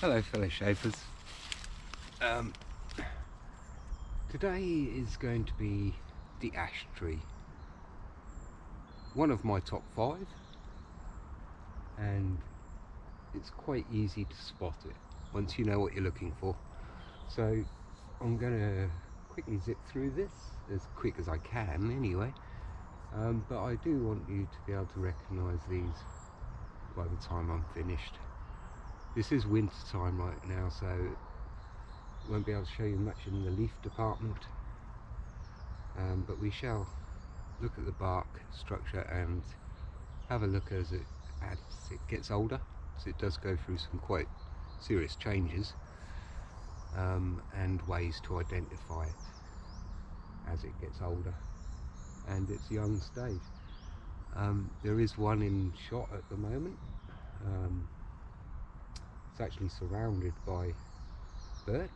Hello fellow shapers. Today is going to be the ash tree, one of my top 5, and it's quite easy to spot it once you know what you're looking for. So I'm going to quickly zip through this as quick as I can anyway, but I do want you to be able to recognise these by the time I'm finished. This is winter time right now, so won't be able to show you much in the leaf department, but we shall look at the bark structure and have a look as it gets older, because it does go through some quite serious changes, and ways to identify it as it gets older and its young stage. There is one in shot at the moment. It's actually surrounded by birch.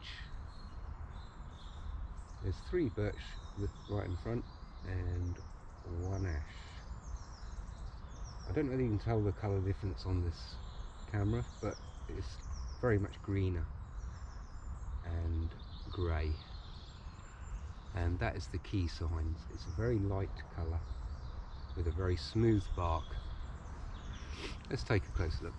There's 3 birch right in front and 1 ash. I don't really even tell the colour difference on this camera, but it's very much greener and grey, and that is the key signs. It's a very light colour with a very smooth bark. Let's take a closer look.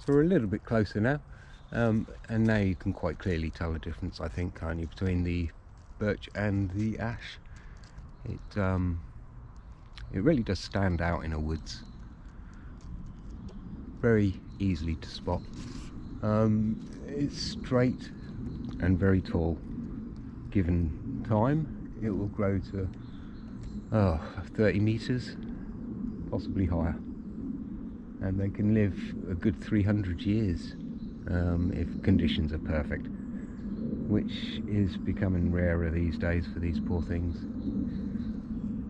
So we're a little bit closer now, and now you can quite clearly tell the difference, I think, can't you, between the birch and the ash. It really does stand out in a woods. Very easily to spot. It's straight and very tall. Given time, it will grow to 30 meters, possibly higher. And they can live a good 300 years if conditions are perfect, which is becoming rarer these days for these poor things.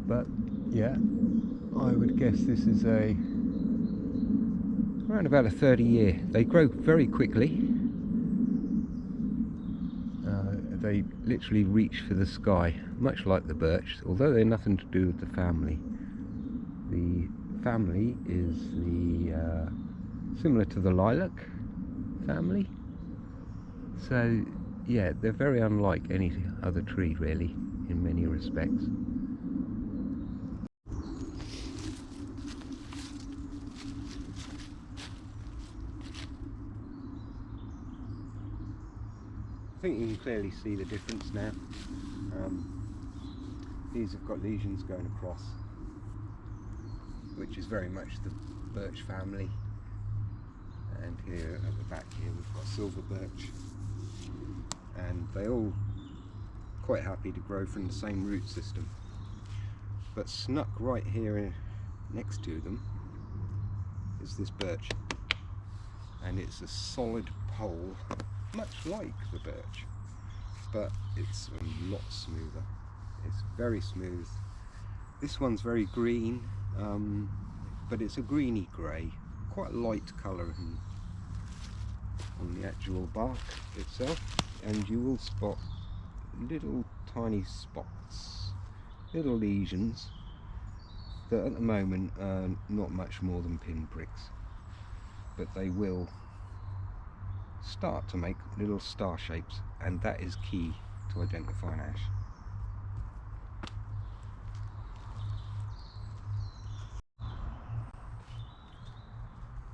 But yeah, I would guess this is around about a 30-year. They grow very quickly. They literally reach for the sky, much like the birch, although they're nothing to do with the family. The family is similar to the lilac family. So yeah, they're very unlike any other tree really in many respects. I think you can clearly see the difference now. These have got lesions going across, which is very much the birch family. And here at the back here we've got silver birch, and they all quite happy to grow from the same root system. But snuck right here next to them is this birch, and it's a solid pole, much like the birch, but it's a lot smoother. It's very smooth. This one's very green, but it's a greeny grey, quite a light colour on the actual bark itself, and you will spot little tiny spots, little lesions that at the moment are not much more than pinpricks, but they will start to make little star shapes, and that is key to identifying ash.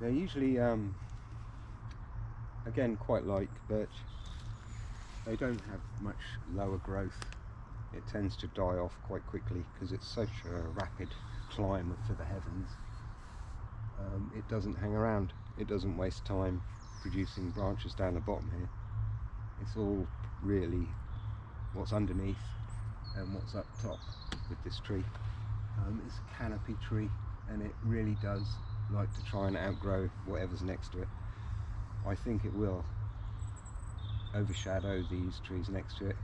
They're usually again quite like birch. They don't have much lower growth. It tends to die off quite quickly because it's such a rapid climb to the heavens. It doesn't hang around. It doesn't waste time producing branches down the bottom here. It's all really what's underneath and what's up top with this tree. It's a canopy tree, and it really does like to try and outgrow whatever's next to it. I think it will overshadow these trees next to it.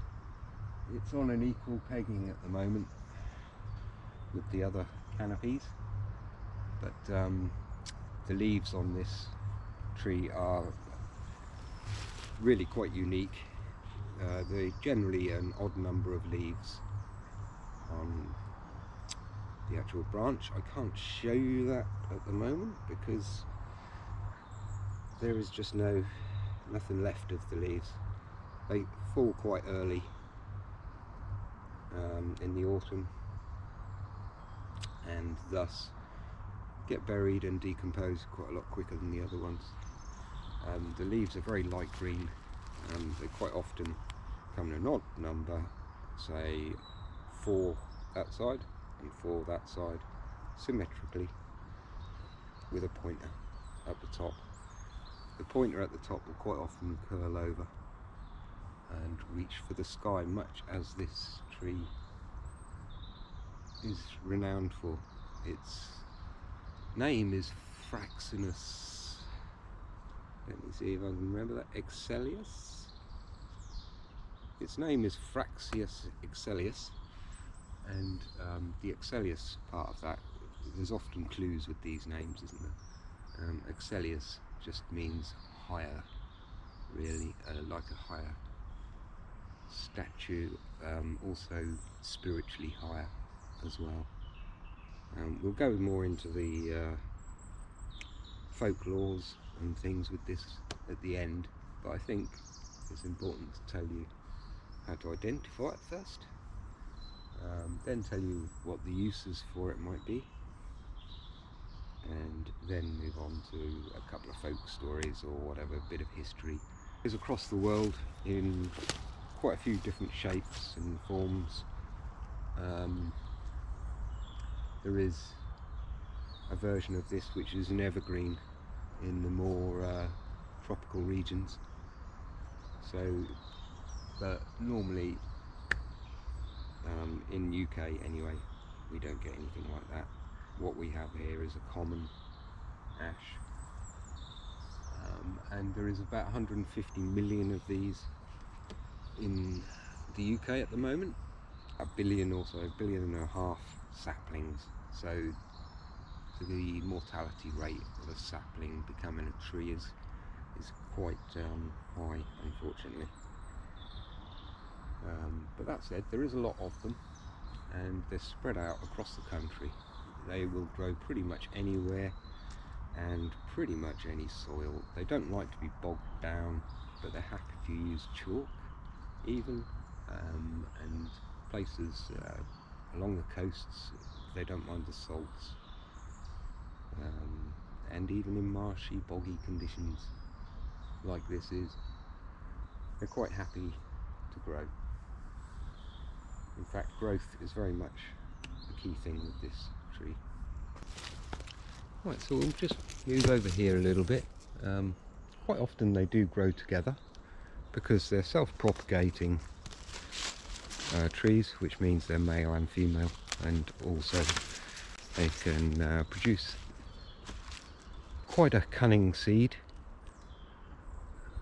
It's on an equal pegging at the moment with the other canopies, but the leaves on this tree are really quite unique. They're generally an odd number of leaves on the actual branch. I can't show you that at the moment because there is just nothing left of the leaves. They fall quite early in the autumn, and thus get buried and decompose quite a lot quicker than the other ones. The leaves are very light green, and they quite often come in an odd number, say 4 that side and 4 that side, symmetrically, with a pointer at the top. The pointer at the top will quite often curl over and reach for the sky, much as this tree is renowned for. Its name is Fraxinus. Let me see if I can remember that. Excellius. Its name is Fraxius excellius, and the excellius part of that, there's often clues with these names, isn't there? Excellius just means higher, really, like a higher statue, also spiritually higher as well. We'll go more into the folklores and things with this at the end, but I think it's important to tell you how to identify it first, then tell you what the uses for it might be, and then move on to a couple of folk stories or whatever bit of history. It's across the world in quite a few different shapes and forms. There is a version of this which is an evergreen in the more tropical regions. So, but normally in UK anyway, we don't get anything like that. What we have here is a common ash, and there is about 150 million of these in the UK at the moment. A billion or so, 1.5 billion saplings. So the mortality rate of a sapling becoming a tree is quite high, unfortunately. But that said, there is a lot of them, and they're spread out across the country. They will grow pretty much anywhere and pretty much any soil. They don't like to be bogged down, but they're happy to use chalk even, and places along the coasts, they don't mind the salts, and even in marshy, boggy conditions like this is, they're quite happy to grow. In fact, growth is very much the key thing with this tree. Right, so we'll just move over here a little bit. Quite often they do grow together because they're self-propagating trees, which means they're male and female, and also they can produce quite a cunning seed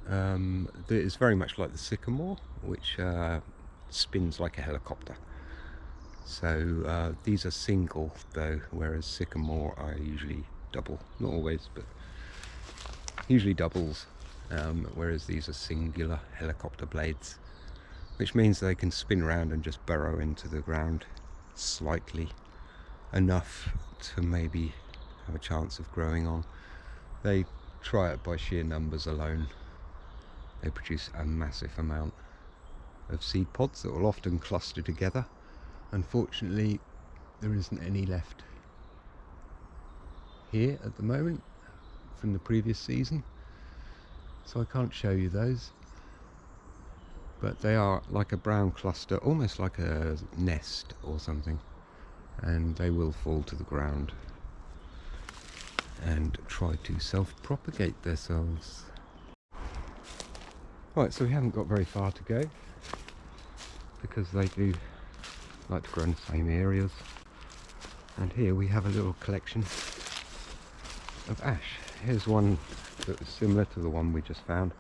that is very much like the sycamore, which spins like a helicopter. So these are single though, whereas sycamore are usually double, not always, but usually doubles, whereas these are singular helicopter blades, which means they can spin around and just burrow into the ground slightly enough to maybe have a chance of growing on. They try it by sheer numbers alone. They produce a massive amount of seed pods that will often cluster together. Unfortunately, there isn't any left here at the moment from the previous season, so I can't show you those, but they are like a brown cluster, almost like a nest or something, and they will fall to the ground and try to self-propagate themselves. Right, so we haven't got very far to go because they do like to grow in the same areas, and here we have a little collection of ash. Here's one that was similar to the one we just found.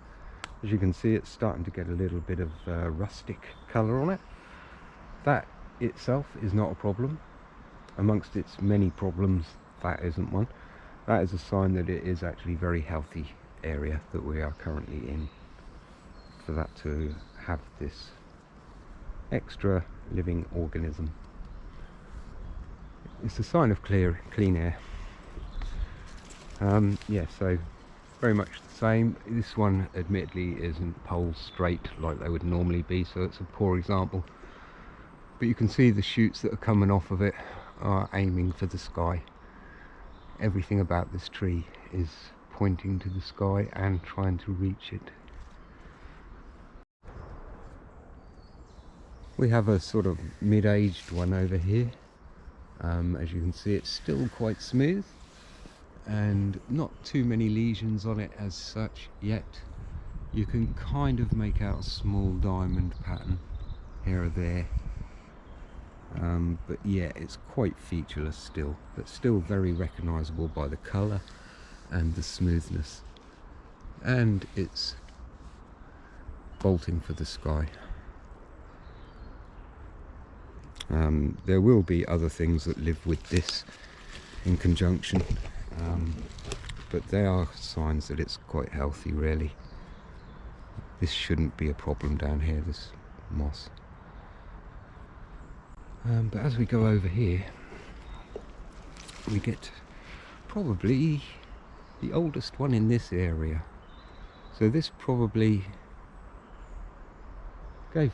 As you can see, it's starting to get a little bit of rustic colour on it. That itself is not a problem. Amongst its many problems, that isn't one. That is a sign that it is actually a very healthy area that we are currently in, for that to have this extra living organism. It's a sign of clean air. Yeah, so very much the same. This one admittedly isn't pole straight like they would normally be, so it's a poor example. But you can see the shoots that are coming off of it are aiming for the sky. Everything about this tree is pointing to the sky and trying to reach it. We have a sort of mid-aged one over here. As you can see, it's still quite smooth and not too many lesions on it as such yet. You can kind of make out a small diamond pattern here or there. But yeah, it's quite featureless still, but still very recognisable by the colour and the smoothness. And it's bolting for the sky. There will be other things that live with this in conjunction, but they are signs that it's quite healthy really. This shouldn't be a problem down here, this moss. But as we go over here, we get probably the oldest one in this area. So this probably gave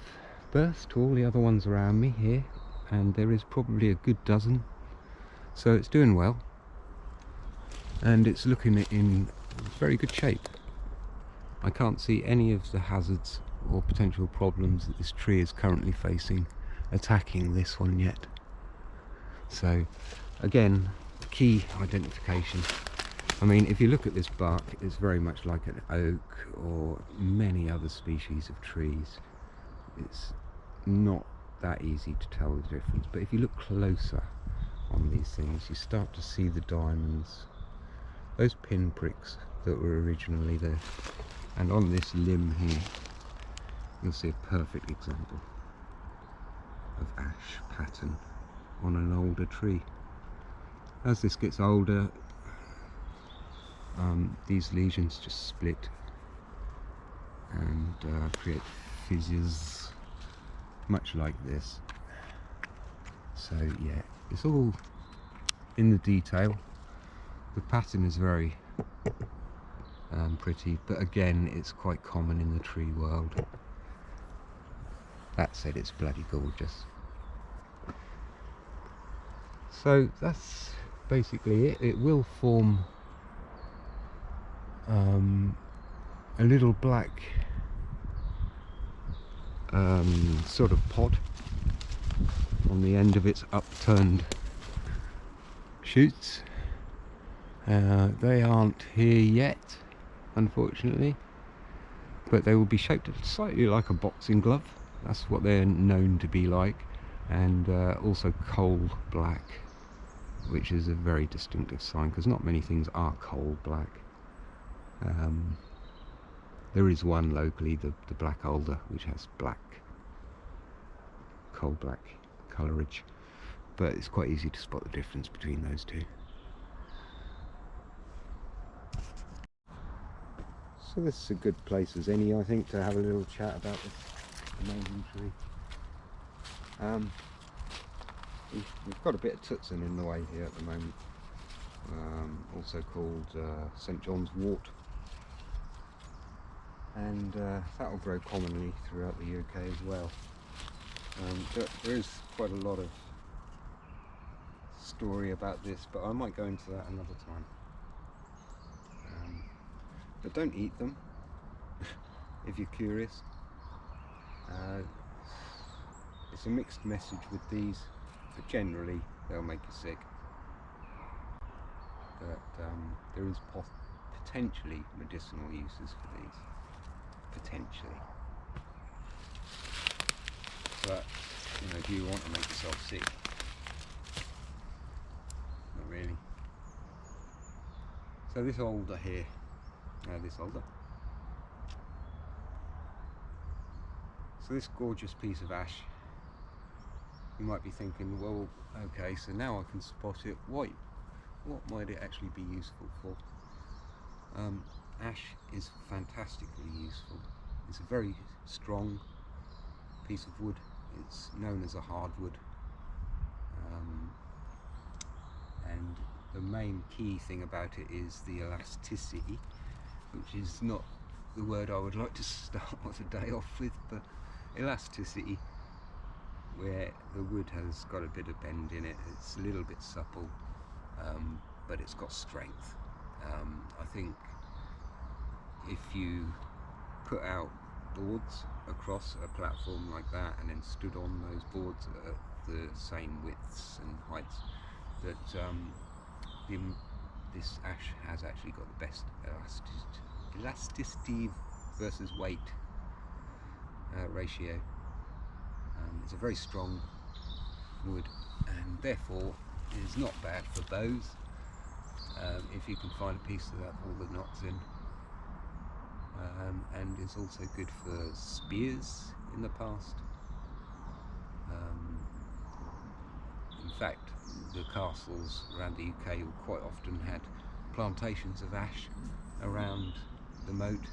birth to all the other ones around me here, and there is probably a good dozen. So it's doing well, and it's looking in very good shape. I can't see any of the hazards or potential problems that this tree is currently facing attacking this one yet. So again, key identification. I mean, if you look at this bark, it's very much like an oak or many other species of trees. It's not that easy to tell the difference, but if you look closer on these things, you start to see the diamonds, those pinpricks that were originally there. And on this limb here, you'll see a perfect example of ash pattern on an older tree. As this gets older, these lesions just split and create fissures, much like this. So yeah, it's all in the detail. The pattern is very pretty, but again, it's quite common in the tree world. That said, it's bloody gorgeous. So that's basically it. It will form a little black sort of pod on the end of its upturned shoots. They aren't here yet, unfortunately, but they will be shaped slightly like a boxing glove. That's what they're known to be like, and also coal black, which is a very distinctive sign because not many things are coal black. There is one locally, the black alder, which has black, coal black colourage, but it's quite easy to spot the difference between those two. So this is a good place as any, I think, to have a little chat about this amazing tree. We've got a bit of Tutsin in the way here at the moment, also called St John's wort, and that will grow commonly throughout the UK as well. There is quite a lot of story about this, but I might go into that another time. But don't eat them if you're curious. It's a mixed message with these, but generally they'll make you sick. But there is potentially medicinal uses for these, potentially. But you know, do you want to make yourself sick? Not really. So this alder here, so this gorgeous piece of ash, you might be thinking, well, okay, so now I can spot it. What might it actually be useful for? Ash is fantastically useful. It's a very strong piece of wood. It's known as a hardwood, and the main key thing about it is the elasticity which is not the word I would like to start the day off with, but elasticity, where the wood has got a bit of bend in it. It's a little bit supple, but it's got strength. I think if you put out boards across a platform like that and then stood on those boards at the same widths and heights, that this ash has actually got the best elasticity versus weight ratio. It's a very strong wood, and therefore is not bad for bows, if you can find a piece of that with all the knots in, and is also good for spears in the past. In fact, the castles around the UK quite often had plantations of ash around the moat,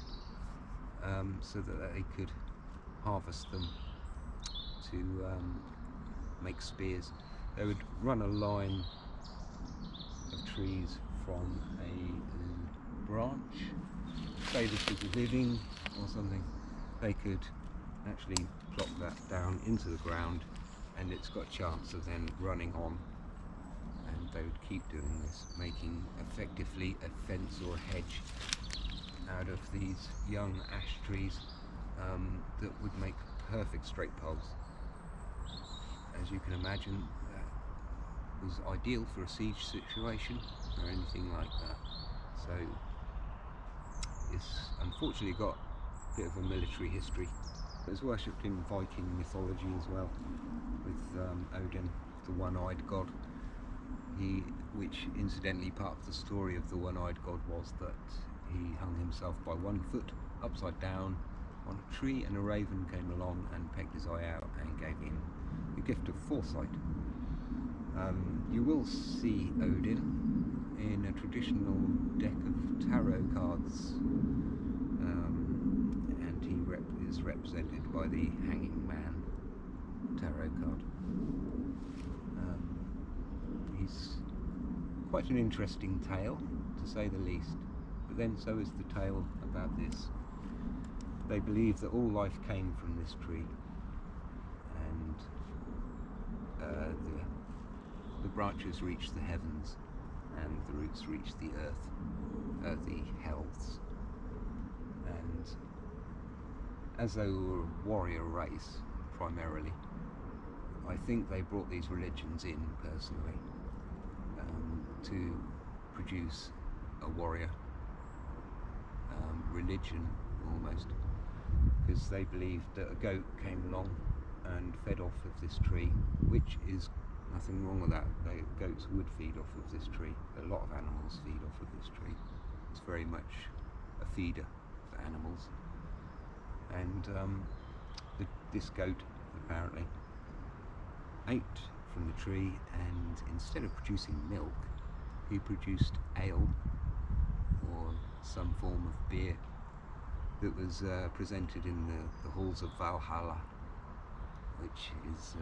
so that they could harvest them to make spears. They would run a line of trees from a branch, say this was a living or something. They could actually plop that down into the ground, and it's got a chance of then running on, and they would keep doing this, making effectively a fence or a hedge out of these young ash trees, that would make perfect straight poles. As you can imagine, that was ideal for a siege situation or anything like that. So it's unfortunately got a bit of a military history. It was worshipped in Viking mythology as well, with Odin, the one-eyed god. Which incidentally, part of the story of the one-eyed god was that he hung himself by one foot upside down on a tree, and a raven came along and pecked his eye out and gave him the gift of foresight. You will see Odin in a traditional deck of tarot cards, and he is represented by the Hanging Man tarot card. He's quite an interesting tale, to say the least, but then so is the tale about this. They believe that all life came from this tree, and the branches reach the heavens and the roots reach the earth, the hells. And as they were a warrior race primarily, I think they brought these religions in personally, to produce a warrior religion almost, because they believed that a goat came along and fed off of this tree, which is nothing wrong with that. Goats would feed off of this tree. A lot of animals feed off of this tree. It's very much a feeder for animals. And this goat apparently ate from the tree, and instead of producing milk, he produced ale, or some form of beer, that was presented in the halls of Valhalla, which is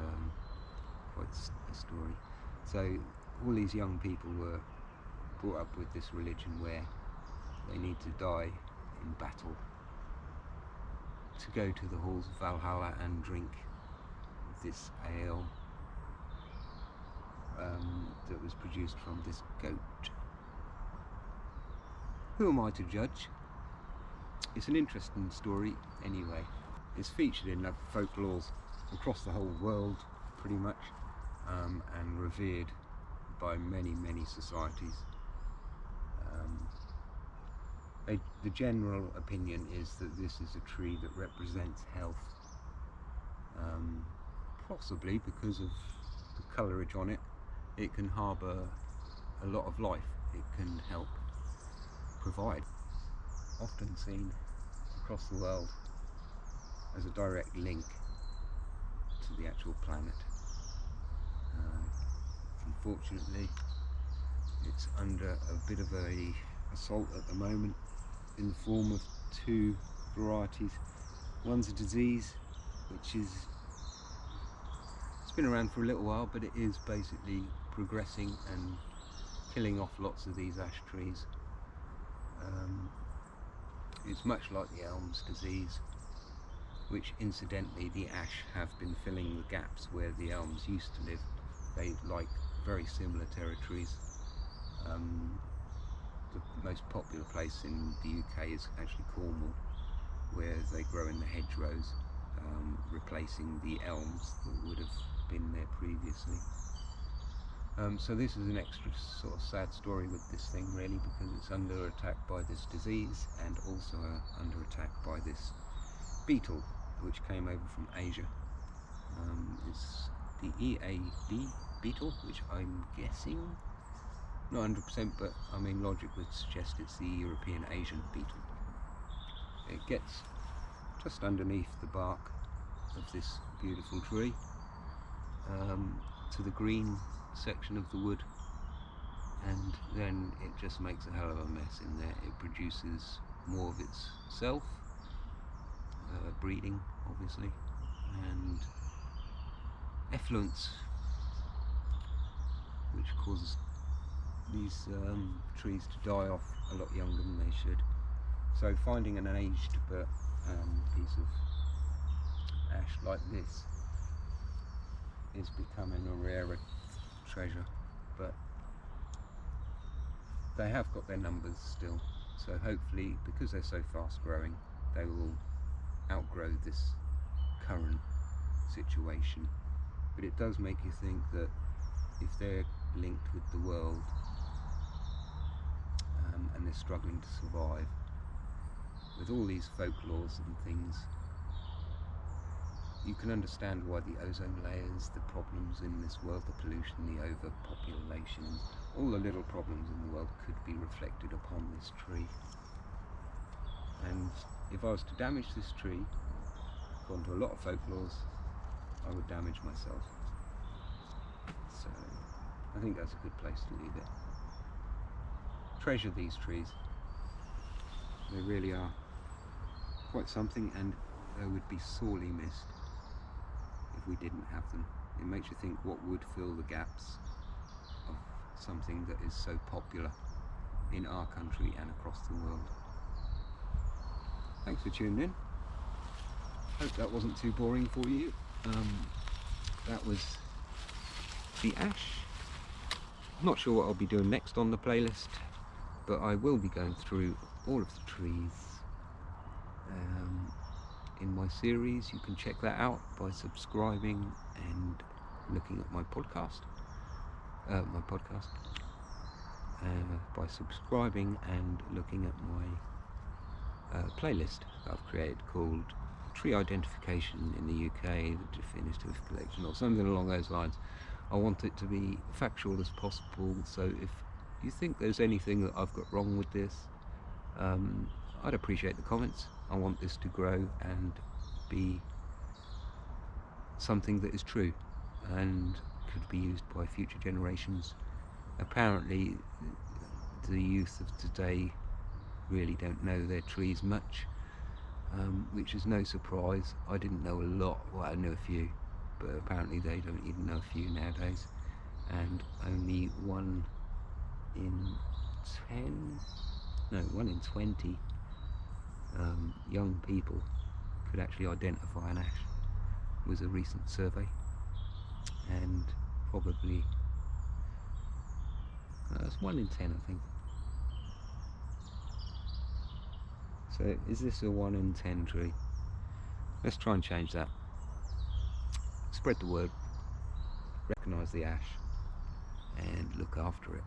quite a story. So all these young people were brought up with this religion where they need to die in battle to go to the halls of Valhalla and drink this ale that was produced from this goat. Who am I to judge? It's an interesting story anyway. It's featured in folklores across the whole world pretty much, and revered by many societies. The general opinion is that this is a tree that represents health, possibly because of the colourage on it. It can harbour a lot of life. It can help provide. Often seen across the world as a direct link to the actual planet. Unfortunately, it's under a bit of a assault at the moment in the form of two varieties. One's a disease, which is, it's been around for a little while, but it is basically progressing and killing off lots of these ash trees. It's much like the elm's disease, which incidentally the ash have been filling the gaps where the elms used to live. They like very similar territories. The most popular place in the UK is actually Cornwall, where they grow in the hedgerows, replacing the elms that would have been there previously. So this is an extra sort of sad story with this thing, really, because it's under attack by this disease and also under attack by this beetle which came over from Asia. It's the EAB beetle, which I'm guessing, not 100%, but I mean logic would suggest it's the European Asian beetle. It gets just underneath the bark of this beautiful tree, to the green section of the wood, and then it just makes a hell of a mess in there. It produces more of itself, breeding obviously, and effluence, which causes these trees to die off a lot younger than they should. So finding an aged piece of ash like this is becoming a rarer treasure, but they have got their numbers still, so hopefully, because they're so fast growing, they will outgrow this current situation. But it does make you think that if they're linked with the world, and they're struggling to survive with all these folklores and things, you can understand why the ozone layers, the problems in this world, the pollution, the overpopulation, all the little problems in the world could be reflected upon this tree. And if I was to damage this tree, according to a lot of folklores, I would damage myself. So I think that's a good place to leave it. Treasure these trees. They really are quite something, and they would be sorely missed if we didn't have them. It makes you think what would fill the gaps of something that is so popular in our country and across the world. Thanks for tuning in. Hope that wasn't too boring for you. That was the ash. I'm not sure what I'll be doing next on the playlist, but I will be going through all of the trees in my series. You can check that out by subscribing and looking at my podcast. By subscribing and looking at my playlist that I've created called Tree Identification in the UK, the Definitive Collection, or something along those lines. I want it to be factual as possible, so if you think there's anything that I've got wrong with this, I'd appreciate the comments. I want this to grow and be something that is true and could be used by future generations. Apparently the youth of today really don't know their trees much, which is no surprise. I didn't know a lot, well, I knew a few, but apparently they don't even know a few nowadays, and only 1 in 20 young people could actually identify an ash, was a recent survey, and probably that's 1 in 10, I think. So is this a 1 in 10 tree? Let's try and change that. Spread the word, recognise the ash, and look after it.